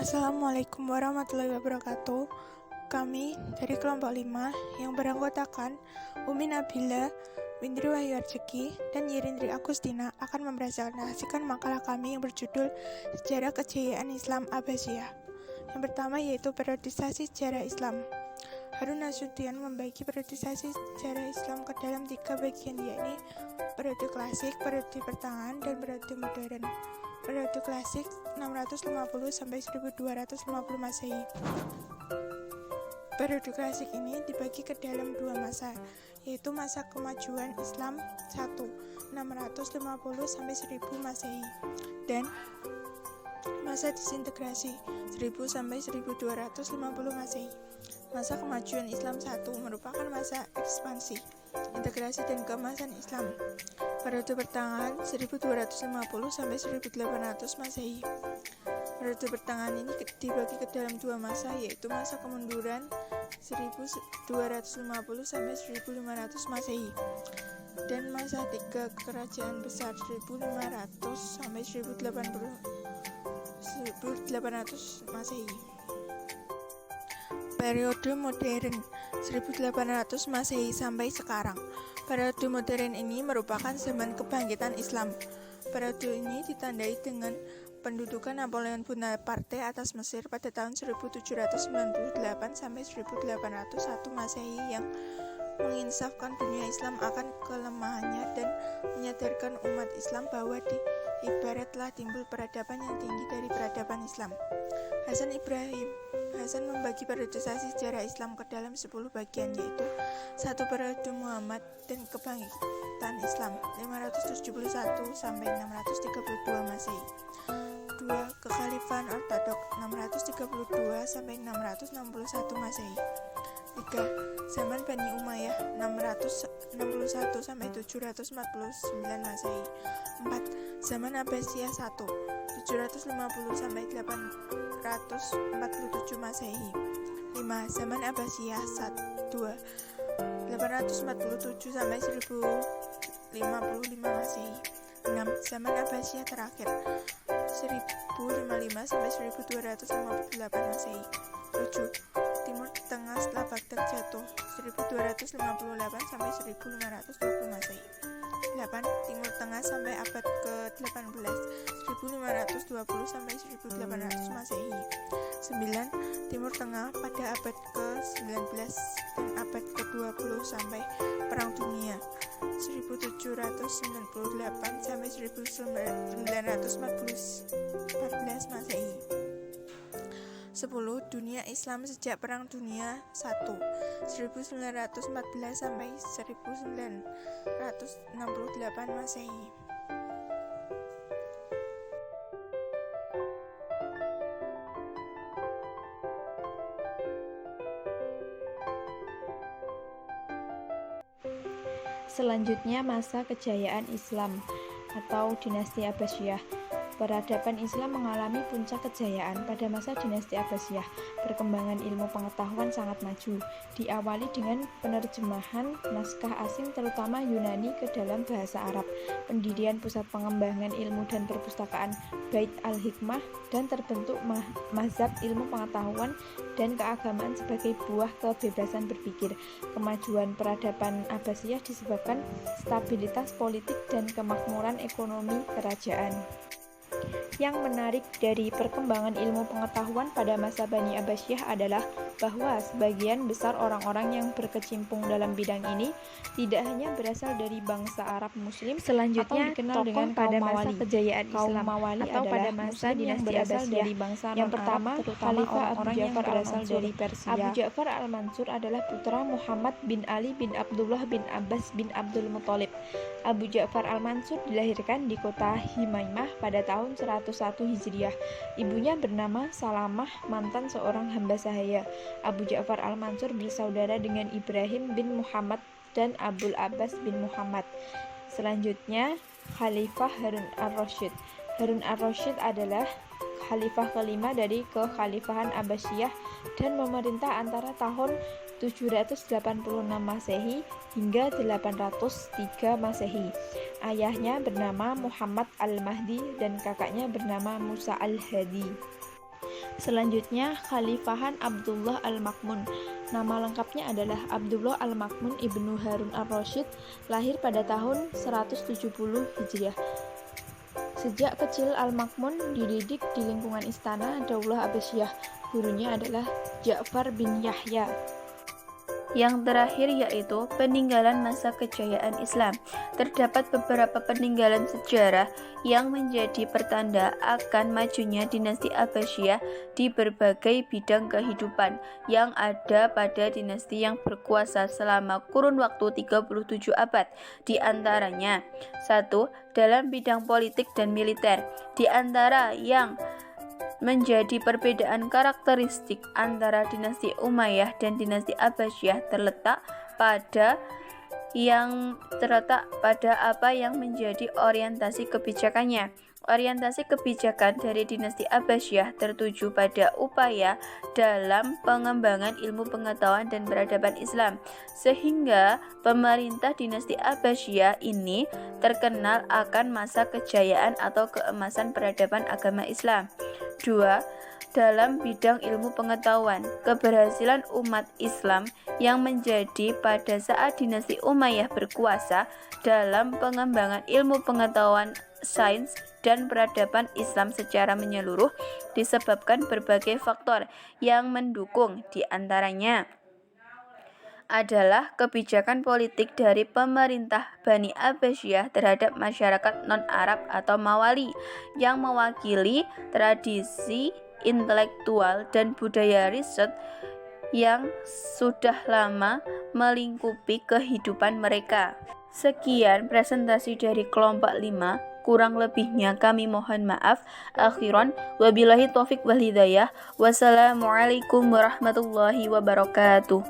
Assalamualaikum warahmatullahi wabarakatuh. Kami dari kelompok 5 yang beranggotakan Umi Nabila, Windri Wahyu Arjeki, dan Yirindri Agustina akan mempresentasikan makalah kami yang berjudul Sejarah Kejayaan Islam Abbasiyah. Yang pertama yaitu periodisasi sejarah Islam. Harun Nasution membagi periodisasi sejarah Islam ke dalam 3 bagian, yakni periode klasik, periode pertengahan, dan periode modern. Periode klasik 650 sampai 1250 Masehi. Periode klasik ini dibagi ke dalam 2 masa, yaitu masa kemajuan Islam 1 650 sampai 1000 Masehi dan masa disintegrasi 1000 sampai 1250 Masehi. Masa kemajuan Islam 1 merupakan masa ekspansi, integrasi dan keemasan Islam. Periode pertengahan 1250 sampai 1800 Masehi. Periode pertengahan ini dibagi ke dalam 2 masa, yaitu masa kemunduran 1250 sampai 1500 Masehi dan masa 3 kerajaan besar 1500 sampai 1800 Masehi. Periode modern 1800 Masehi sampai sekarang. Periode modern ini merupakan zaman kebangkitan Islam. Periode ini ditandai dengan pendudukan Napoleon Bonaparte atas Mesir pada tahun 1798 sampai 1801 Masehi yang menginsafkan dunia Islam akan kelemahannya dan menyadarkan umat Islam bahwa di ibarat telah timbul peradaban yang tinggi dari peradaban Islam. Hasan membagi periodisasi sejarah Islam ke dalam 10 bagian, yaitu 1. Periode Muhammad dan kebangkitan Islam 571 sampai 632 Masehi. 2. Kekhalifahan Ortodok 632 sampai 661 Masehi. 3. Zaman Bani Umayyah 661 sampai 749 Masehi. 4. Zaman Abbasiyah 1 750 sampai 847 Masehi. 5. Zaman Abbasiyah 2 847 sampai 1055 Masehi. 6. Zaman Abbasiyah terakhir 1055 sampai 1258 Masehi. 7. Timur Tengah setelah Baghdad jatuh 1258 sampai 1520 Masehi. 8. Timur Tengah sampai abad ke-18 1520 sampai 1800 Masehi. 9. Timur Tengah pada abad ke-19 dan abad ke-20 sampai Perang Dunia 1798 sampai 1914 Masehi. 10. Dunia Islam sejak Perang Dunia I 1914 sampai 1968 Masehi. Selanjutnya masa kejayaan Islam atau dinasti Abbasiyah. Peradaban Islam mengalami puncak kejayaan pada masa dinasti Abbasiyah. Perkembangan ilmu pengetahuan sangat maju, diawali dengan penerjemahan naskah asing terutama Yunani ke dalam bahasa Arab, pendirian pusat pengembangan ilmu dan perpustakaan Bait al-Hikmah, dan terbentuk mazhab ilmu pengetahuan dan keagamaan sebagai buah kebebasan berpikir. Kemajuan peradaban Abbasiyah disebabkan stabilitas politik dan kemakmuran ekonomi kerajaan. Yang menarik dari perkembangan ilmu pengetahuan pada masa Bani Abbasiyah adalah bahwa sebagian besar orang-orang yang berkecimpung dalam bidang ini tidak hanya berasal dari bangsa Arab Muslim, selanjutnya atau dikenal dengan pada masa kejayaan Islam atau pada masa dinasti Abbasiyah dari bangsa yang pertama, terutama orang-orang yang berasal dari Persia. Abu Ja'far al-Mansur adalah putra Muhammad bin Ali bin Abdullah bin Abbas bin Abdul Muthalib. Abu Ja'far al-Mansur dilahirkan di kota Himaimah pada tahun 101 Hijriah. Ibunya bernama Salamah, mantan seorang hamba sahaya. Abu Ja'far al-Mansur bersaudara dengan Ibrahim bin Muhammad dan Abul Abbas bin Muhammad. Selanjutnya, Khalifah Harun ar-Rasyid. Harun ar-Rasyid adalah khalifah kelima dari kekhalifahan Abbasiyah dan memerintah antara tahun 786 Masehi hingga 803 Masehi. Ayahnya bernama Muhammad al-Mahdi dan kakaknya bernama Musa al-Hadi. Selanjutnya, Khalifahan Abdullah Al-Ma'mun. Nama lengkapnya adalah Abdullah Al-Ma'mun Ibnu Harun Ar-Rasyid, lahir pada tahun 170 Hijriah. Sejak kecil Al-Ma'mun dididik di lingkungan istana Daulah Abbasiyah. Gurunya adalah Ja'far bin Yahya. Yang terakhir yaitu peninggalan masa kejayaan Islam. Terdapat beberapa peninggalan sejarah yang menjadi pertanda akan majunya dinasti Abbasiyah di berbagai bidang kehidupan yang ada pada dinasti yang berkuasa selama kurun waktu 37 abad. Di antaranya, 1. Dalam bidang politik dan militer. Di antara yang menjadi perbedaan karakteristik antara dinasti Umayyah dan dinasti Abbasiyah terletak pada apa yang menjadi orientasi kebijakannya. Orientasi kebijakan dari dinasti Abbasiyah tertuju pada upaya dalam pengembangan ilmu pengetahuan dan peradaban Islam, sehingga pemerintah dinasti Abbasiyah ini terkenal akan masa kejayaan atau keemasan peradaban agama Islam. 2. Dalam bidang ilmu pengetahuan, keberhasilan umat Islam yang menjadi pada saat dinasti Umayyah berkuasa dalam pengembangan ilmu pengetahuan, sains, dan peradaban Islam secara menyeluruh disebabkan berbagai faktor yang mendukung, di antaranya adalah kebijakan politik dari pemerintah Bani Abbasiyah terhadap masyarakat non-Arab atau Mawali yang mewakili tradisi intelektual dan budaya riset yang sudah lama melingkupi kehidupan mereka. Sekian presentasi dari kelompok 5. Kurang lebihnya kami mohon maaf. Akhiran, wabillahi taufik wal hidayah. Wassalamualaikum warahmatullahi wabarakatuh.